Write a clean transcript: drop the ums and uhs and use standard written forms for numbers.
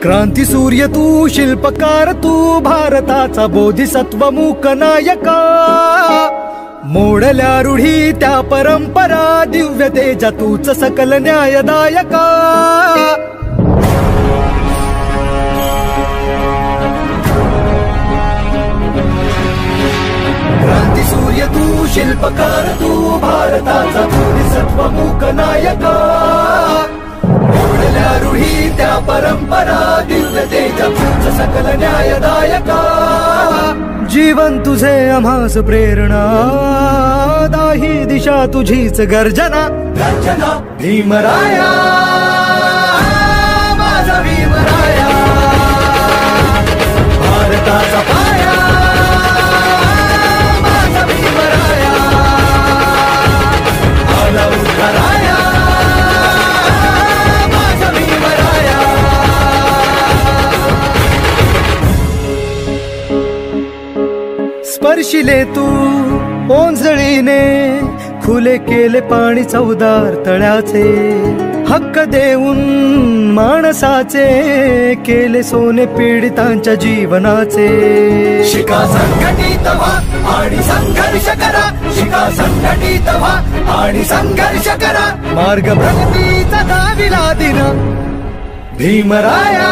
क्रांती सूर्य तू, शिल्पकार तू, भारताचा बोधिसत्व मूक नायका। मोडल्या रूढी त्या परंपरा, दिव्य तेजा तूच सकल न्यायदायका। क्रांती सूर्य तू, शिल्पकार तू, भारताचा बोधिसत्व मूक नायका। मोडल्या रूढी त्या परंपरा, दिव्य तेजा तूच सकल न्यायदायका। जीवन तुझे आम्हास प्रेरणा, दाही दिशा तुझीच गर्जना। गर्जना भीमराया, माझा भीमराया, भारताचा पाया, माझा भीमराया, आला उद्धाराया, माझा भीमराया। स्पर्शिले तू ओंजळीने, खुले केले पाणी चौदार तळ्याचे। हक्क देऊन माणसाचे, केले सोने पीडितांच्या जीवनाचे। शिका संघटित व्हा आणि संघर्ष करा, शिका संघटित व्हा आणि संघर्ष करा। मार्ग प्रगतीचा दाविला दिन भीमराया।